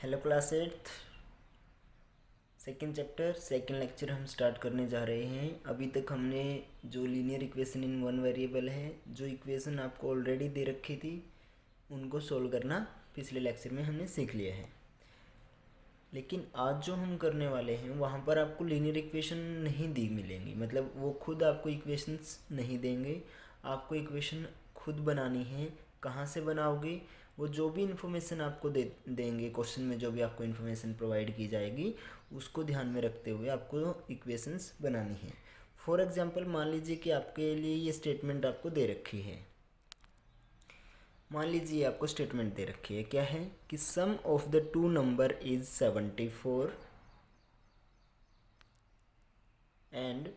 Hello class eighth, second chapter second lecture हम start करने जा रहे हैं। अभी तक हमने जो linear equation in one variable है, जो इक्वेशन आपको ऑलरेडी दे रखी थी, उनको सोल्व करना पिछले लेक्चर में हमने सीख लिया है। लेकिन आज जो हम करने वाले हैं वहाँ पर आपको लीनियर इक्वेशन नहीं दी मिलेंगी, मतलब वो खुद आपको इक्वेशंस नहीं देंगे, आपको इक्वेशन खुद बनानी है। कहाँ से बनाओगे? वो जो भी इन्फॉर्मेशन आपको देंगे, क्वेश्चन में जो भी आपको इन्फॉर्मेशन प्रोवाइड की जाएगी उसको ध्यान में रखते हुए आपको इक्वेशंस बनानी है। फॉर एग्जांपल मान लीजिए कि आपके लिए ये स्टेटमेंट आपको दे रखी है। मान लीजिए आपको स्टेटमेंट दे रखी है, क्या है कि sum of the two number is 74 and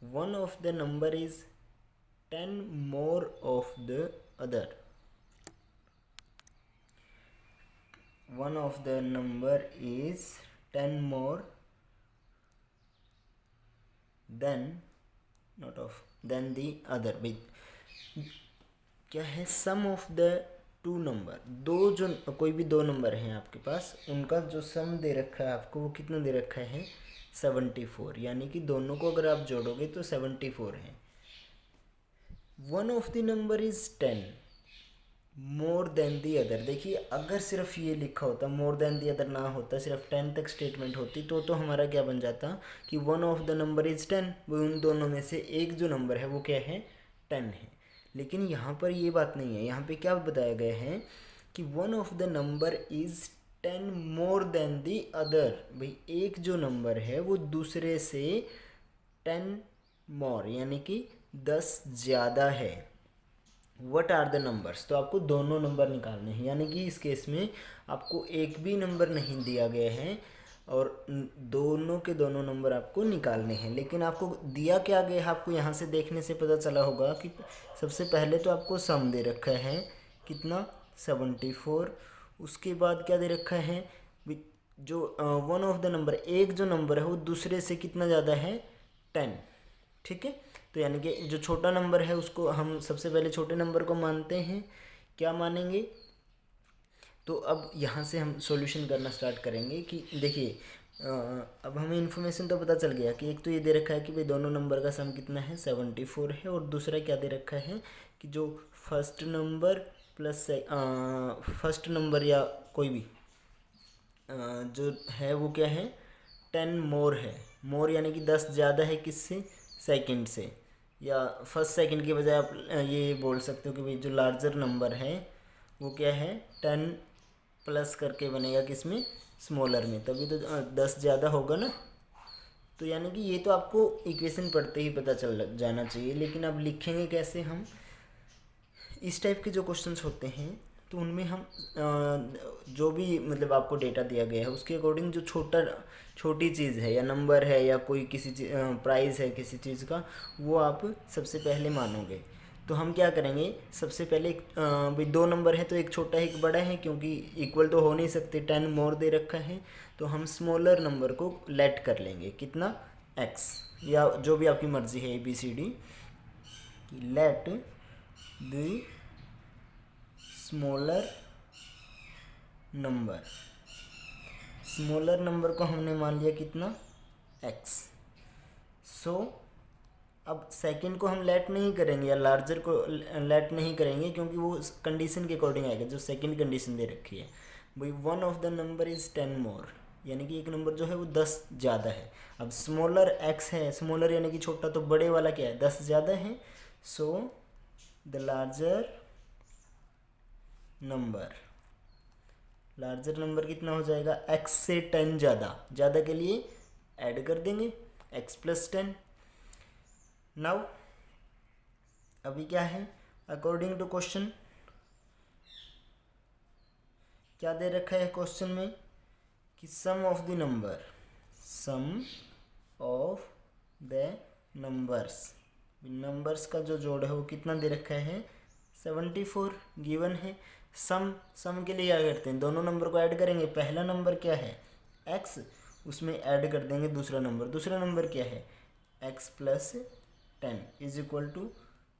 one of the number is 10 more of the other. One of the number is 10 more than not of than the other। भाई क्या है? Sum of the two number, दो जो कोई भी दो number हैं आपके पास, उनका जो सम दे रखा है आपको, वो कितना दे रखा है? 74। यानी कि दोनों को अगर आप जोड़ोगे तो 74 है। One of the number is 10 more than the other. देखिए, अगर सिर्फ ये लिखा होता, मोर देन दी अदर ना होता, सिर्फ 10 तक स्टेटमेंट होती, तो हमारा क्या बन जाता कि one of the number is 10, वो उन दोनों में से एक जो नंबर है वो क्या है? 10 है। लेकिन यहाँ पर ये बात नहीं है। यहाँ पे क्या बताया गया है कि one of the number is 10 more than the other. भाई एक जो नंबर है वो दूसरे से 10 मोर यानी कि 10 ज़्यादा है। What are the numbers? तो आपको दोनों नंबर निकालने हैं, यानी कि इस केस में आपको एक भी नंबर नहीं दिया गया है और दोनों के दोनों नंबर आपको निकालने हैं। लेकिन आपको दिया क्या गया है, आपको यहाँ से देखने से पता चला होगा कि सबसे पहले तो आपको सम दे रखा है, कितना? 74। उसके बाद क्या दे रखा है? जो वन ऑफ द नंबर, एक जो नंबर है वो दूसरे से कितना ज़्यादा है? 10। ठीक है, तो यानी कि जो छोटा नंबर है उसको हम सबसे पहले छोटे नंबर को मानते हैं। क्या मानेंगे? तो अब यहाँ से हम सॉल्यूशन करना स्टार्ट करेंगे कि देखिए, अब हमें इन्फॉर्मेशन तो पता चल गया कि एक तो ये दे रखा है कि भाई दोनों नंबर का सम कितना है? 74 है। और दूसरा क्या दे रखा है कि जो first number plus first number या कोई भी जो है वो क्या है? 10 मोर है। मोर यानी कि 10 ज़्यादा है किससे? सेकंड से। या फर्स्ट सेकंड की बजाय आप ये बोल सकते हो कि भाई जो लार्जर नंबर है वो क्या है? 10 प्लस करके बनेगा किसमें? स्मॉलर में, तभी तो 10 ज़्यादा होगा ना। तो यानी कि ये तो आपको इक्वेशन पढ़ते ही पता चल जाना चाहिए। लेकिन अब लिखेंगे कैसे हम? इस टाइप के जो क्वेश्चंस होते हैं तो उनमें हम जो भी मतलब आपको डेटा दिया गया है उसके अकॉर्डिंग जो छोटी चीज़ है या नंबर है या कोई किसी प्राइस है किसी चीज़ का, वो आप सबसे पहले मानोगे। तो हम क्या करेंगे? सबसे पहले भाई दो नंबर है तो एक छोटा है एक बड़ा है, क्योंकि इक्वल तो हो नहीं सकते, 10 मोर दे रखा है। तो हम स्मॉलर नंबर को लेट कर लेंगे, कितना? x, या जो भी आपकी मर्ज़ी है ABCD, let the smaller number. Smaller number को हमने मान लिया कितना? x। सो अब सेकंड को हम लेट नहीं करेंगे या लार्जर को लेट नहीं करेंगे, क्योंकि वो कंडीशन के अकॉर्डिंग आएगा जो सेकंड कंडीशन दे रखी है। भाई one of the number is 10 मोर, यानी कि एक नंबर जो है वो 10 ज़्यादा है। अब स्मॉलर x है, स्मॉलर यानी कि छोटा, तो बड़े वाला क्या है? 10 ज़्यादा है। So the larger number, larger number कितना हो जाएगा? x से 10 ज़्यादा के लिए ऐड कर देंगे x प्लस 10। नाउ अभी क्या है? अकॉर्डिंग टू क्वेश्चन क्या दे रखा है क्वेश्चन में कि sum of the number, sum of the numbers का जो जोड़ है वो कितना दे रखा है? 74 गिवन है। सम के लिए क्या करते हैं? दोनों नंबर को ऐड करेंगे। पहला नंबर क्या है? x, उसमें ऐड कर देंगे दूसरा नंबर क्या है? x plus 10 is equal to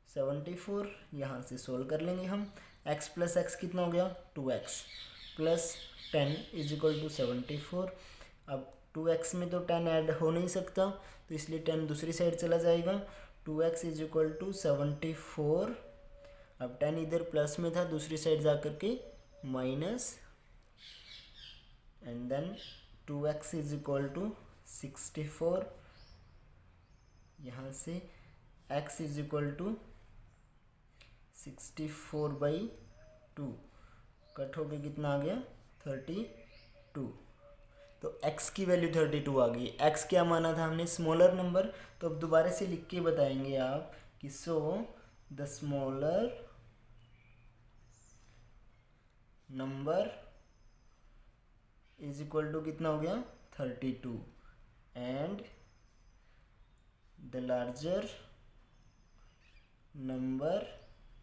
74। यहाँ से सोल्व कर लेंगे हम। x प्लस एक्स कितना हो गया? 2x plus 10 is equal to 74। अब 2x में तो 10 ऐड हो नहीं सकता, तो इसलिए 10 दूसरी साइड चला जाएगा। 2x is equal to 74। अब 10 इधर प्लस में था, दूसरी साइड जा कर के minus, and then 2x is equal to 64। यहाँ से x is equal to 64/2 cut हो के कितना आ गया 32। तो x की वैल्यू 32 आ गई। x क्या माना था हमने, स्मॉलर नंबर। तो अब दोबारा से लिख के बताएंगे आप कि so the smaller number is equal to कितना हो गया 32 एंड द लार्जर नंबर,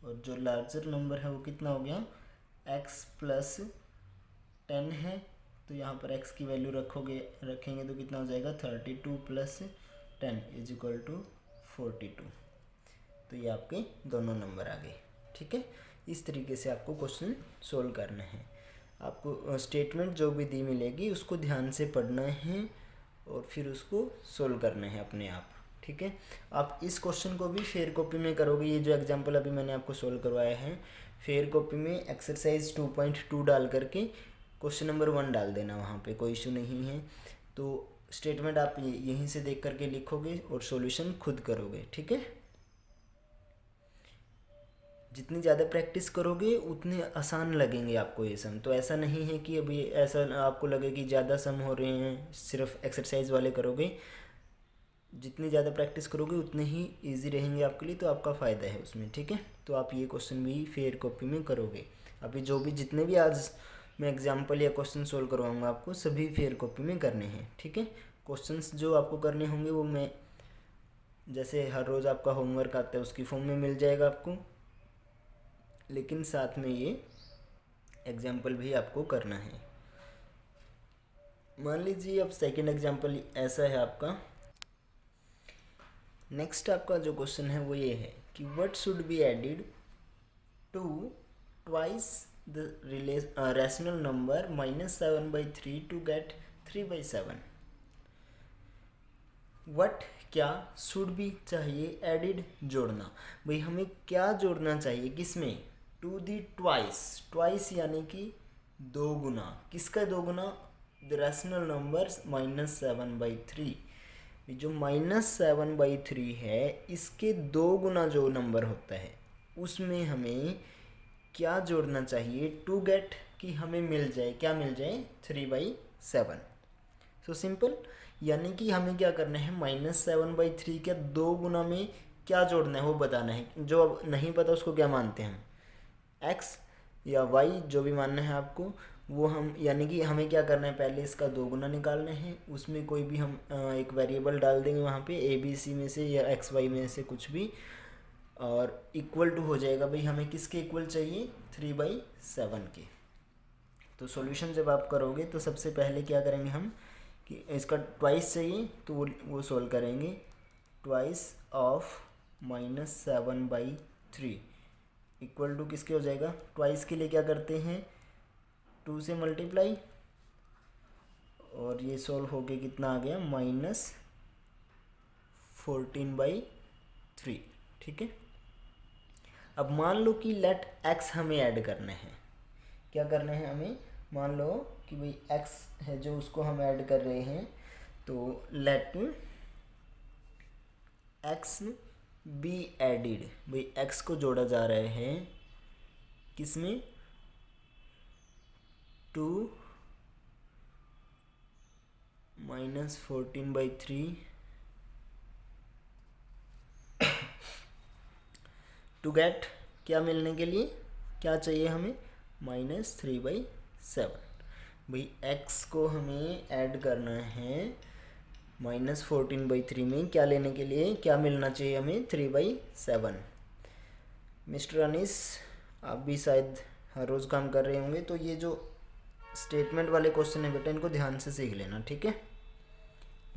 और जो लार्जर नंबर है वो कितना हो गया x प्लस 10 है, तो यहाँ पर x की वैल्यू रखेंगे तो कितना हो जाएगा 32 प्लस 10 इज इक्वल टू 42। तो ये आपके दोनों नंबर आ गए। ठीक है, इस तरीके से आपको क्वेश्चन सोल्व करना है। आपको स्टेटमेंट जो भी दी मिलेगी उसको ध्यान से पढ़ना है और फिर उसको सोल्व करना है अपने आप। ठीक है, आप इस क्वेश्चन को भी फेयर कॉपी में करोगे। ये जो एग्जांपल अभी मैंने आपको सोल्व करवाया है, फेयर कॉपी में एक्सरसाइज 2.2 डाल करके क्वेश्चन नंबर 1 डाल देना, वहाँ पे कोई इशू नहीं है। तो स्टेटमेंट आप यहीं से देख करके लिखोगे और सॉल्यूशन खुद करोगे। ठीक है, जितनी ज़्यादा प्रैक्टिस करोगे उतने आसान लगेंगे आपको ये सम। तो ऐसा नहीं है कि अभी ऐसा आपको लगे कि ज़्यादा सम हो रहे हैं, सिर्फ एक्सरसाइज वाले करोगे। जितनी ज़्यादा प्रैक्टिस करोगे उतने ही इजी रहेंगे आपके लिए, तो आपका फ़ायदा है उसमें। ठीक है, तो आप ये क्वेश्चन भी फेयर कॉपी में करोगे। अभी जो भी जितने भी आज मैं एग्जाम्पल या क्वेश्चन सोल्व करवाऊँगा आपको, सभी फेयर कॉपी में करने हैं। ठीक है, क्वेश्चंस जो आपको करने होंगे वो मैं जैसे हर रोज़ आपका होमवर्क आता है उसकी फॉर्म में मिल जाएगा आपको, लेकिन साथ में ये एग्जाम्पल भी आपको करना है। मान लीजिए अब सेकंड एग्जाम्पल ऐसा है आपका। नेक्स्ट आपका जो क्वेश्चन है वो ये है कि what should be added to twice the rational number -7/3 to get 3/7। What क्या, शुड बी चाहिए, एडिड जोड़ना। भाई हमें क्या जोड़ना चाहिए, किसमें, टू दी ट्वाइस। ट्वाइस यानी कि दो गुना, किसका दो गुना, द रैशनल नंबर -7/3। जो -7/3 है इसके दो गुना जो नंबर होता है उसमें हमें क्या जोड़ना चाहिए टू गेट, कि हमें मिल जाए, क्या मिल जाए 3/7। सो सिंपल, यानी कि हमें क्या करना है, -7/3 के दो गुना में क्या जोड़ना है वो बताना है। जो अब नहीं पता उसको क्या मानते हैं हम, x या y, जो भी मानना है आपको वो हम, यानी कि हमें क्या करना है, पहले इसका दो गुना निकालना है। उसमें कोई भी हम एक वेरिएबल डाल देंगे वहाँ पे, ABC में से या XY में से कुछ भी, और इक्वल टू हो जाएगा। भाई हमें किसके इक्वल चाहिए, 3/7 के। तो सॉल्यूशन जब आप करोगे तो सबसे पहले क्या करेंगे हम, कि इसका ट्वाइस चाहिए तो वो सोल्व करेंगे। ट्वाइस ऑफ -7/3 इक्वल टू किसके हो जाएगा, ट्वाइस के लिए क्या करते हैं 2 से मल्टीप्लाई, और ये सोल्व हो के कितना आ गया -14/3। ठीक है, अब मान लो कि लेट x हमें ऐड करना है। क्या करना है हमें, मान लो कि भाई x है जो उसको हम ऐड कर रहे हैं, तो लेट x बी एडिड। भाई x को जोड़ा जा रहा है किसमें, 2 -14/3 टू गेट, क्या मिलने के लिए, क्या चाहिए हमें -3/7। भाई x को हमें ऐड करना है -14/3 में, क्या लेने के लिए, क्या मिलना चाहिए हमें 3/7। मिस्टर अनीस, आप भी शायद हर रोज़ काम कर रहे होंगे, तो ये जो स्टेटमेंट वाले क्वेश्चन है बेटा इनको ध्यान से सीख लेना। ठीक है,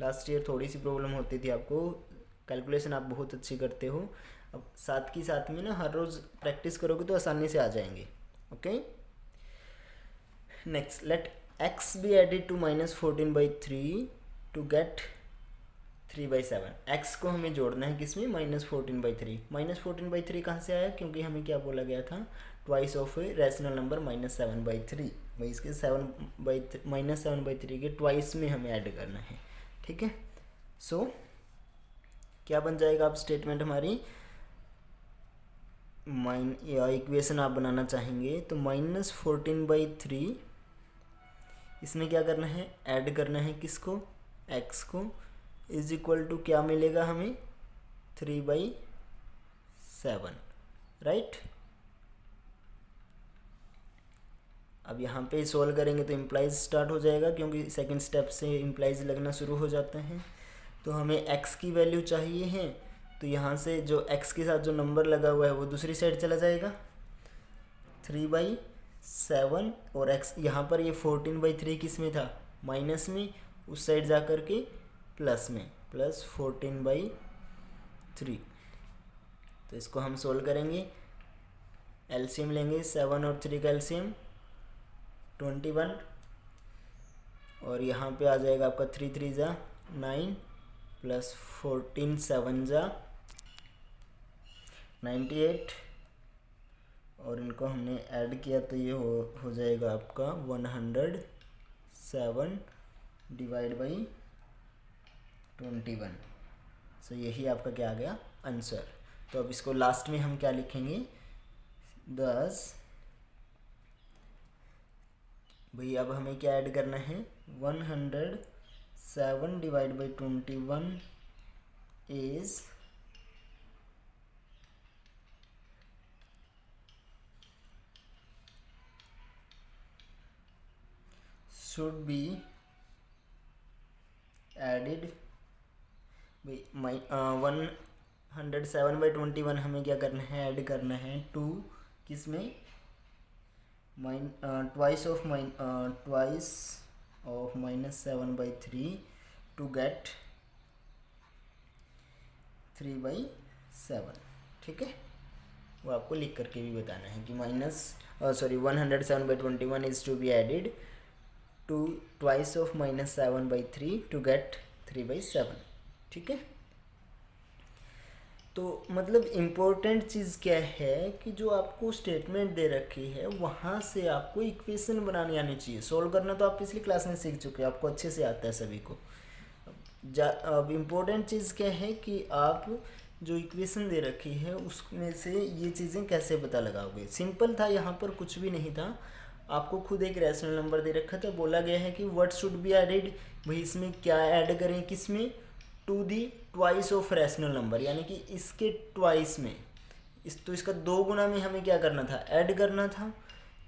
लास्ट ईयर थोड़ी सी प्रॉब्लम होती थी आपको, कैलकुलेशन आप बहुत अच्छी करते हो। अब साथ की साथ में ना हर रोज़ प्रैक्टिस करोगे तो आसानी से आ जाएंगे। Okay, next let x be added to -14/3 to get 3/7। x को हमें जोड़ना है किसमें, -14/3। -14/3 कहाँ से आया, क्योंकि हमें क्या बोला गया था, twice of a rational number -7/3। भाई इसके -7/3 के ट्वाइस में हमें ऐड करना है, ठीक है। सो क्या बन जाएगा अब स्टेटमेंट हमारी, या इक्वेशन आप बनाना चाहेंगे तो -14/3 इसमें क्या करना है, ऐड करना है किसको, x को, इज इक्वल टू क्या मिलेगा हमें, 3/7, राइट। अब यहाँ पे सोल्व करेंगे तो इम्प्लाइज स्टार्ट हो जाएगा, क्योंकि सेकंड स्टेप से इम्प्लाइज लगना शुरू हो जाते हैं। तो हमें x की वैल्यू चाहिए है, तो यहाँ से जो x के साथ जो नंबर लगा हुआ है वो दूसरी साइड चला जाएगा, 3/7, और x यहाँ पर ये 14/3 किस में था, माइनस में, उस साइड जा कर के प्लस में, प्लस 14/3। तो इसको हम सोल्व करेंगे, एलसीएम लेंगे, 7 और 3 का एलसीएम 21, और यहाँ पे आ जाएगा आपका 3 3 जा 9, प्लस 14 7 जा 98, और इनको हमने ऐड किया तो ये हो जाएगा आपका 107 डिवाइड बाई 21। सो यही आपका क्या आ गया आंसर। तो अब इसको लास्ट में हम क्या लिखेंगे, 10। भाई अब हमें क्या ऐड करना है, 107 divide by 21 is should be added, 107/21 हमें क्या करना है, ऐड करना है टू किस में, ट्वाइस ऑफ -7/3 टू गेट 3/7, ठीक है। वो आपको लिख करके भी बताना है कि 107/21 is to be added to twice of -7/3 to get 3/7, ठीक है। तो मतलब इम्पोर्टेंट चीज़ क्या है कि जो आपको स्टेटमेंट दे रखी है वहाँ से आपको इक्वेशन बनानी आनी चाहिए। सोल्व करना तो आप पिछली क्लास में सीख चुके हैं, आपको अच्छे से आता है सभी को। अब इम्पोर्टेंट चीज़ क्या है कि आप जो इक्वेशन दे रखी है उसमें से ये चीज़ें कैसे पता लगाओगे। सिंपल था, यहाँ पर कुछ भी नहीं था, आपको खुद एक रैशनल नंबर दे रखा था, बोला गया है कि व्हाट शुड बी एडेड, भाई इसमें क्या ऐड करें, किसमें, to the twice of rational number, यानी कि इसके ट्वाइस में, तो इसका 2 गुना में हमें क्या करना था, ऐड करना था।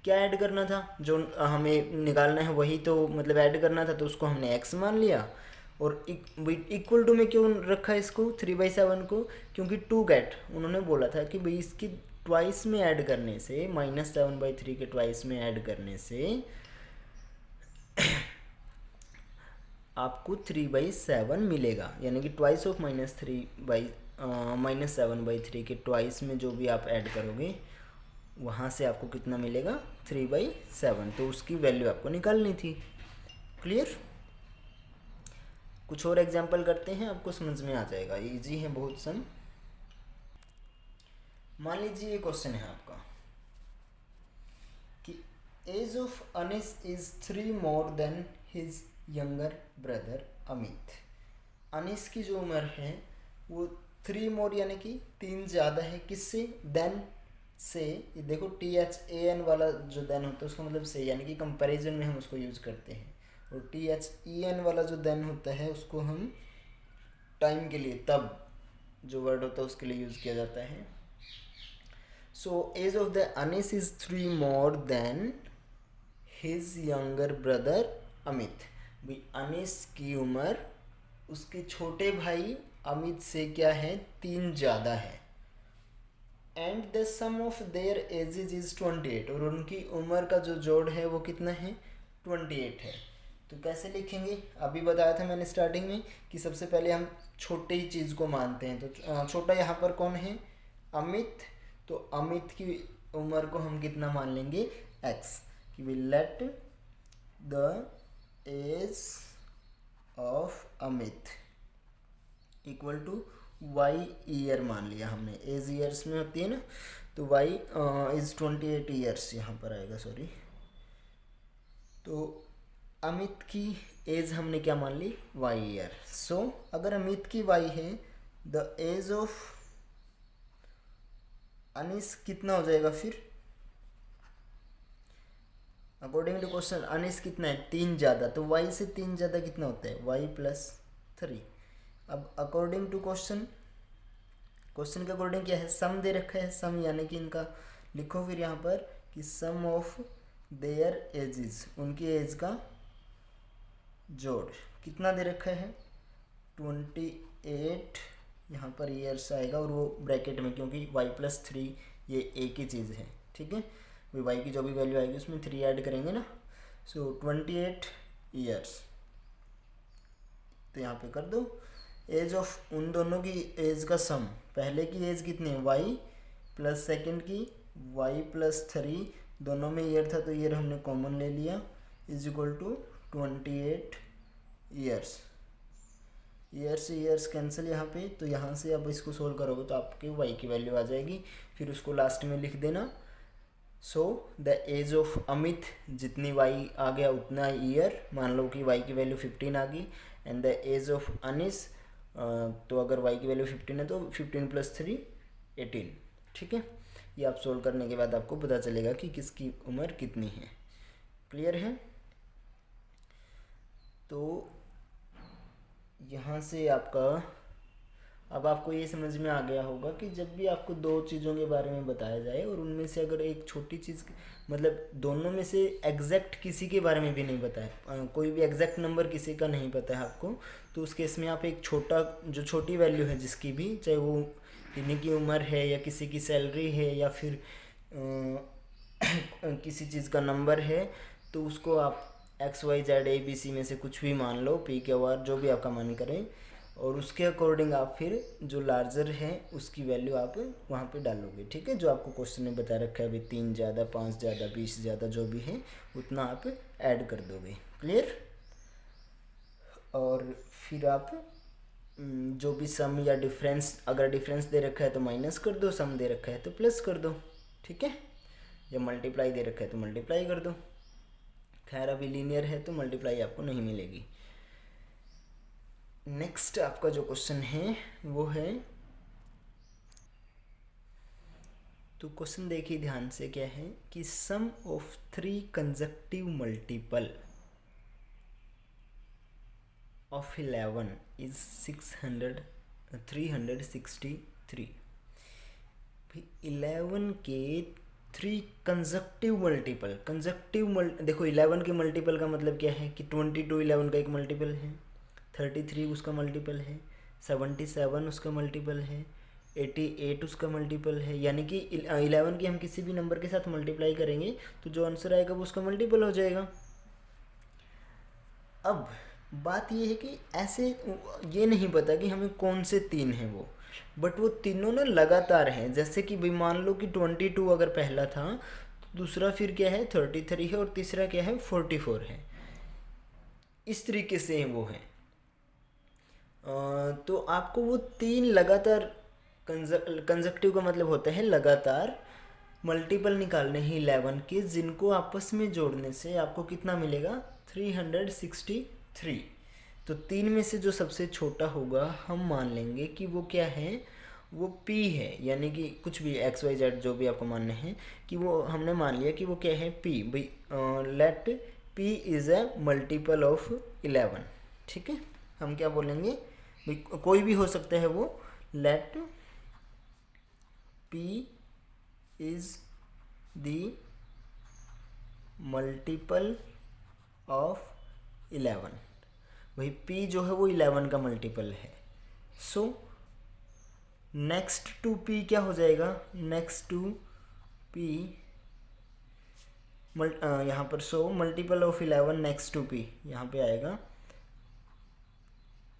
क्या ऐड करना था, जो हमें निकालना है वही तो मतलब ऐड करना था, तो उसको हमने x मान लिया। और इक्वल टू में क्यों रखा इसको 3/7 को, क्योंकि टू गेट उन्होंने बोला था कि भाई इसकी ट्वाइस में ऐड करने से, -7/3 के ट्वाइस में ऐड करने से आपको 3/7 मिलेगा, यानी कि ट्वाइस ऑफ -7/3 के ट्वाइस में जो भी आप ऐड करोगे वहाँ से आपको कितना मिलेगा, 3/7। तो उसकी वैल्यू आपको निकालनी थी। क्लियर। कुछ और एग्जांपल करते हैं, आपको समझ में आ जाएगा, इजी है बहुत सम। मान लीजिए ये क्वेश्चन है आपका कि age of Anees is 3 more than his younger brother Amit. Anees की जो उम्र है वो 3 मोर यानी कि 3 ज़्यादा है, किससे, देन से। ये देखो THAN वाला जो देन होता है उसका मतलब से, यानी कि कंपैरिजन में हम उसको यूज़ करते हैं। और THEN वाला जो देन होता है उसको हम टाइम के लिए, तब जो वर्ड होता है उसके लिए यूज़ किया जाता है। So age of the Anees is 3 more than his younger brother Amit. भाई अनीस की उम्र उसके छोटे भाई अमित से क्या है, 3 ज़्यादा है। And the sum of their ages is 28, और उनकी उम्र का जो जोड़ है वो कितना है, 28 है। तो कैसे लिखेंगे, अभी बताया था मैंने स्टार्टिंग में कि सबसे पहले हम छोटे ही चीज़ को मानते हैं। तो छोटा यहाँ पर कौन है, अमित। तो अमित की उम्र को हम कितना मान लेंगे, x, कि we let the age of Amit equal to Y year मान लिया हमने, एज ईयर्स में होती है ना, तो वाई इज 28 ईयर्स यहाँ पर आएगा, सॉरी। तो अमित की एज हमने क्या मान ली, वाई ईयर। सो अगर अमित की वाई है, द एज ऑफ अनिस कितना हो जाएगा फिर, अकॉर्डिंग टू क्वेश्चन अनिस कितना है, 3 ज़्यादा, तो वाई से 3 ज़्यादा कितना होता है, वाई प्लस 3। अब अकॉर्डिंग टू क्वेश्चन के अकॉर्डिंग क्या है, सम दे रखा है, सम यानी कि इनका लिखो फिर यहाँ पर कि सम ऑफ देयर एजेस, उनकी एज का जोड़ कितना दे रखा है, 28 यहाँ पर ईयर्स आएगा, और वो ब्रैकेट में, क्योंकि y प्लस 3 ये एक ही चीज़ है, ठीक है। वही y की जो भी वैल्यू आएगी उसमें 3 ऐड करेंगे ना, सो 28 ईयर्स, तो यहाँ पे कर दो एज ऑफ उन दोनों की एज का सम, पहले की एज कितनी है y प्लस सेकेंड की y प्लस 3, दोनों में ईयर था तो ईयर हमने कॉमन ले लिया, is equal to 28 years. Year से ईयर्स कैंसिल यहाँ पे, तो यहाँ से अब इसको सोल्व करोगे तो आपके y की वैल्यू आ जाएगी, फिर उसको लास्ट में लिख देना। So the age of Amit, जितनी y आ गया उतना ईयर, मान लो कि y की वैल्यू 15 आ गई, and the age of Anis, तो अगर y की वैल्यू 15 है तो 15 प्लस 3 18, ठीक है। ये आप सोल्व करने के बाद आपको पता चलेगा कि किसकी उम्र कितनी है। क्लियर है? तो यहाँ से आपका, अब आपको ये समझ में आ गया होगा कि जब भी आपको दो चीज़ों के बारे में बताया जाए और उनमें से अगर एक छोटी चीज़, मतलब दोनों में से एग्जैक्ट किसी के बारे में भी नहीं पता है, कोई भी एग्जैक्ट नंबर किसी का नहीं पता है आपको, तो उस केस में आप एक छोटा, जो छोटी वैल्यू है जिसकी भी, चाहे वो किन्हीं की उम्र है या किसी की सैलरी है या फिर किसी चीज़ का नंबर है, तो उसको आप XYZ ABC में से कुछ भी मान लो, PQR जो भी आपका मन करें, और उसके अकॉर्डिंग आप फिर जो लार्जर है उसकी वैल्यू आप वहाँ पे डालोगे, ठीक है। जो आपको क्वेश्चन में बता रखा है अभी, 3 ज़्यादा, 5 ज़्यादा, 20 ज़्यादा, जो भी है उतना आप ऐड कर दोगे। क्लियर? और फिर आप जो भी सम या डिफरेंस, अगर डिफरेंस दे रखा है तो माइनस कर दो, सम दे रखा है तो प्लस कर दो, ठीक है। या मल्टीप्लाई दे रखा है तो मल्टीप्लाई कर दो। खैर अभी लीनियर है तो मल्टीप्लाई आपको नहीं मिलेगी। नेक्स्ट आपका जो क्वेश्चन है वो है, तो क्वेश्चन देखिए ध्यान से, क्या है कि sum of 3 consecutive multiple of 11 is 363। 11 के 3 कंसेक्यूटिव मल्टीपल, देखो 11 के मल्टीपल का मतलब क्या है कि 22 11 का एक मल्टीपल है, 33 उसका मल्टीपल है, 77 उसका मल्टीपल है, 88 उसका मल्टीपल है, यानी कि 11 की हम किसी भी नंबर के साथ मल्टीप्लाई करेंगे तो जो आंसर आएगा वो उसका मल्टीपल हो जाएगा। अब बात ये है कि ऐसे ये नहीं पता कि हमें कौन से 3 हैं वो, बट वो तीनों ना लगातार हैं। जैसे कि भाई मान लो कि 22 अगर पहला था, तो दूसरा फिर क्या है 33 है, और तीसरा क्या है 44 है। इस तरीके से वो हैं। तो आपको वो 3 लगातार, कंसेक्यूटिव का मतलब होता है लगातार, मल्टीपल निकालने हैं 11 के, जिनको आपस में जोड़ने से आपको कितना मिलेगा 363। तो 3 में से जो सबसे छोटा होगा हम मान लेंगे कि वो क्या है, वो P है, यानी कि कुछ भी XYZ जो भी आपको मानना है, कि वो हमने मान लिया कि वो क्या है P। भाई let P is a multiple of 11, ठीक है। हम क्या बोलेंगे भाई, कोई भी हो सकता है वो, let P is the multiple of 11। भाई P जो है वो 11 का मल्टीपल है। सो नेक्स्ट टू P क्या हो जाएगा, नेक्स्ट टू P यहाँ पर, so multiple of 11 next to P यहाँ पे आएगा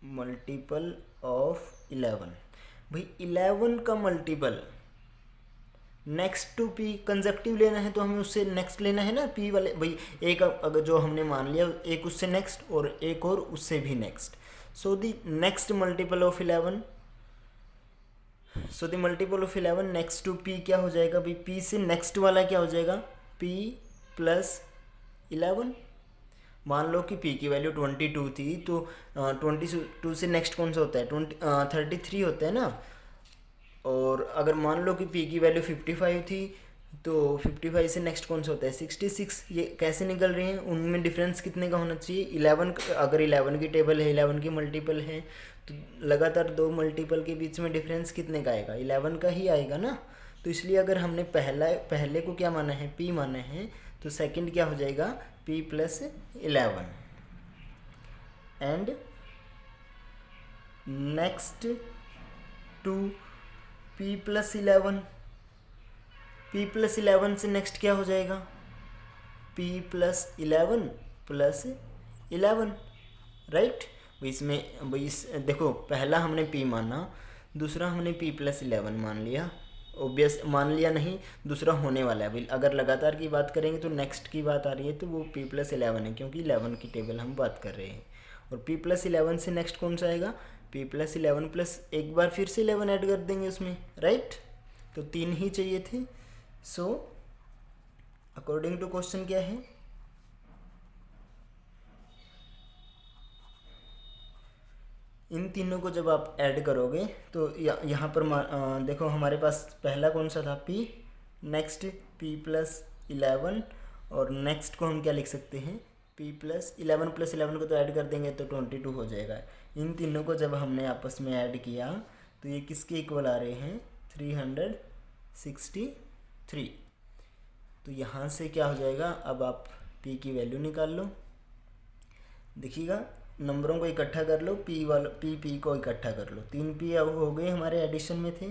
मल्टीपल ऑफ 11। भाई 11 का multiple next to P conjunctive लेना है तो हमें उससे नेक्स्ट लेना है ना, पी वाले भाई एक अगर जो हमने मान लिया एक उससे नेक्स्ट और एक और उससे भी next. So the next multiple of 11, so the multiple of 11 next to P क्या हो जाएगा भाई, पी से नेक्स्ट वाला क्या हो जाएगा, पी प्लस 11। मान लो कि p की वैल्यू 22 थी तो 22 से नेक्स्ट कौन सा होता है, 33 होता है ना। और अगर मान लो कि p की वैल्यू 55 थी तो 55 से नेक्स्ट कौन सा होता है, 66। ये कैसे निकल रहे हैं, उनमें डिफरेंस कितने का होना चाहिए, 11। अगर 11 की टेबल है, 11 की मल्टीपल है तो लगातार दो मल्टीपल के बीच में डिफरेंस कितने का आएगा, 11 का ही आएगा ना। तो इसलिए अगर हमने पहले को क्या माना है, p माना है, तो सेकंड क्या हो जाएगा, p plus 11 and next to p plus 11। p plus 11 से नेक्स्ट क्या हो जाएगा, p प्लस 11 प्लस 11, राइट। इसमें भाई देखो पहला हमने p माना, दूसरा हमने p प्लस 11 मान लिया, ऑब्वियस मान लिया नहीं, दूसरा होने वाला है। भाई अगर लगातार की बात करेंगे तो नेक्स्ट की बात आ रही है तो वो p प्लस 11 है, क्योंकि 11 की टेबल हम बात कर रहे हैं। और p प्लस 11 से नेक्स्ट कौन सा आएगा, p प्लस 11 प्लस एक बार फिर से 11 ऐड कर देंगे उसमें, राइट। तो 3 ही चाहिए थे। सो अकॉर्डिंग टू क्वेश्चन क्या है, इन तीनों को जब आप ऐड करोगे तो यहाँ पर देखो हमारे पास पहला कौन सा था, p, नेक्स्ट p प्लस 11 और नेक्स्ट को हम क्या लिख सकते हैं, p प्लस 11 को तो ऐड कर देंगे तो 22 हो जाएगा। इन तीनों को जब हमने आपस में ऐड किया तो ये किसके इक्वल आ रहे हैं, 363। तो यहाँ से क्या हो जाएगा, अब आप p की वैल्यू निकाल लो। देखिएगा नंबरों को इकट्ठा कर लो, p को इकट्ठा कर लो, 3 p अब हो गए हमारे एडिशन में थे,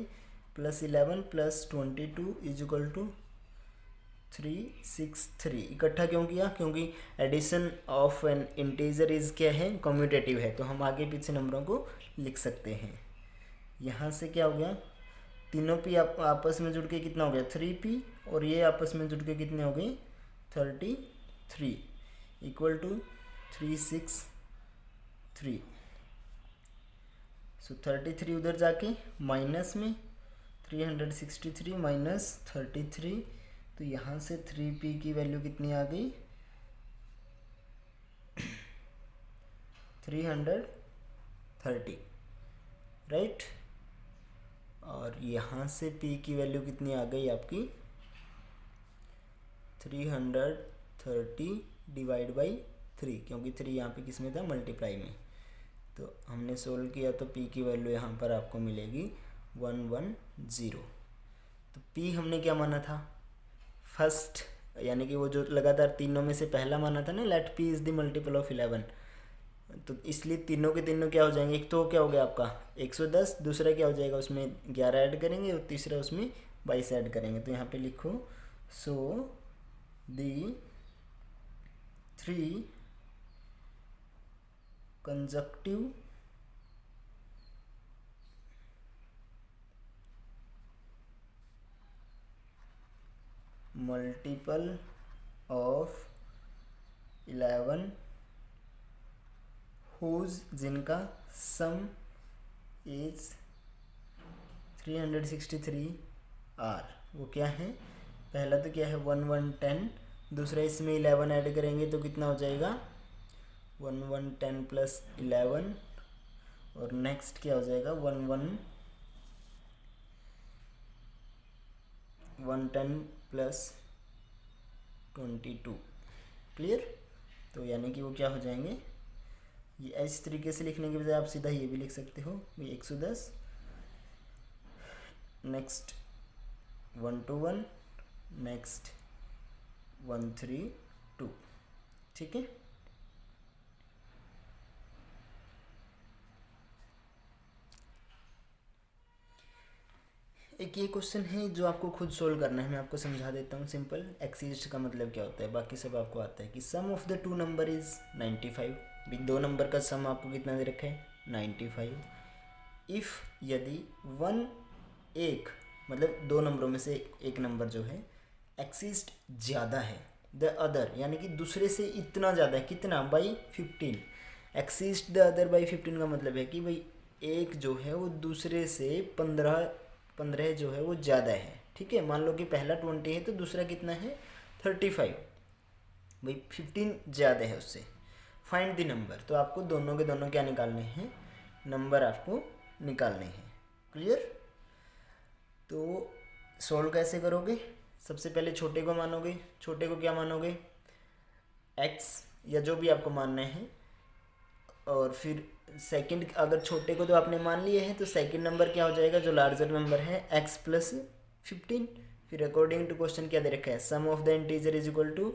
plus 11 plus 22 is equal to 363। इकट्ठा क्यों किया, क्योंकि addition of an integer is क्या है, कम्यूटेटिव है, तो हम आगे पीछे नंबरों को लिख सकते हैं। यहाँ से क्या हो गया, तीनों p आपस में जुड़ के कितना हो गया, 3p, और ये आपस में जुड़ के कितने हो गए, 33 इक्वल टू 363। सो 33 उधर जाके माइनस में 363 माइनस 33, तो यहाँ से 3p की वैल्यू कितनी आ गई, 330, राइट। और यहाँ से p की वैल्यू कितनी आ गई आपकी, 330 डिवाइड बाई 3, क्योंकि 3 यहाँ पे किस में था, मल्टीप्लाई में। तो हमने सोल्व किया तो p की वैल्यू यहाँ पर आपको मिलेगी 110। तो p हमने क्या माना था, फर्स्ट, यानी कि वो जो लगातार तीनों में से पहला माना था ना, let p is the multiple of 11। तो इसलिए तीनों के तीनों क्या हो जाएंगे, एक तो क्या हो गया आपका 110, दूसरा क्या हो जाएगा उसमें 11 ऐड करेंगे और तीसरा उसमें 22 ऐड करेंगे। तो यहाँ पे लिखो, सो दी 3 कंजक्टिव मल्टीपल ऑफ 11 हुज, जिनका सम इज 363 आर, वो क्या है, पहला तो क्या है 1110, दूसरा इसमें 11 ऐड करेंगे तो कितना हो जाएगा 1110 प्लस 11, और नेक्स्ट क्या हो जाएगा 110 प्लस 22। क्लियर। तो यानी कि वो क्या हो जाएंगे, ये इस तरीके से लिखने के बजाय आप सीधा ये भी लिख सकते हो, ये 110, नेक्स्ट 121, नेक्स्ट 132, ठीक है। एक ये क्वेश्चन है जो आपको खुद सोल्व करना है, मैं आपको समझा देता हूँ सिंपल। एक्सिस्ट का मतलब क्या होता है, बाकी सब आपको आता है कि sum of the two number is 95। भी दो नंबर का सम आपको कितना दे रखा है 95। इफ़ यदि वन एक मतलब दो नंबरों में से एक नंबर जो है एक्सिस्ट ज़्यादा है द अदर, यानी कि दूसरे से इतना ज़्यादा है, कितना, by 15। Exist the other by 15 का मतलब है कि भाई एक जो है वो दूसरे से 15 जो है वो ज़्यादा है। ठीक है, मान लो कि पहला 20 है तो दूसरा कितना है 35, भाई 15 ज़्यादा है उससे। फाइंड द नंबर, तो आपको दोनों के दोनों क्या निकालने हैं, नंबर आपको निकालने हैं। क्लियर? तो सोल्व कैसे करोगे, सबसे पहले छोटे को मानोगे, छोटे को क्या मानोगे, x या जो भी आपको मानना है, और फिर सेकंड, अगर छोटे को तो आपने मान लिए हैं तो सेकंड नंबर क्या हो जाएगा जो लार्जर नंबर है x प्लस 15। फिर अकॉर्डिंग टू क्वेश्चन क्या दे रखा है, sum of the integer is equal to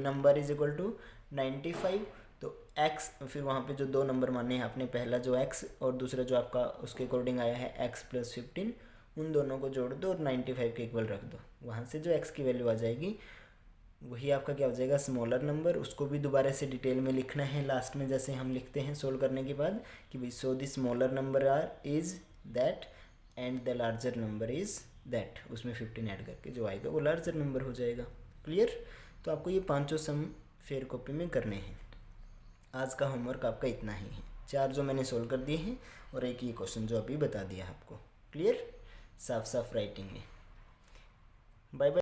number is equal to 95। तो x, फिर वहाँ पे जो दो नंबर माने हैं आपने, पहला जो x और दूसरा जो आपका उसके अकॉर्डिंग आया है x प्लस 15, उन दोनों को जोड़ दो और 95 के इक्वल रख दो। वहाँ से जो x की वैल्यू आ जाएगी वही आपका क्या हो जाएगा, स्मॉलर नंबर। उसको भी दोबारा से डिटेल में लिखना है लास्ट में, जैसे हम लिखते हैं सोल्व करने के बाद कि भाई so the smaller number are is that and the larger number is that, उसमें 15 ऐड करके जो आएगा वो लार्जर नंबर हो जाएगा। क्लियर? तो आपको ये पांचों सम फेयर कॉपी में करने हैं। आज का होमवर्क आपका इतना ही है, 4 जो मैंने सोल्व कर दिए हैं और एक ये क्वेश्चन जो अभी बता दिया आपको। क्लियर? साफ साफ राइटिंग में। Bye bye.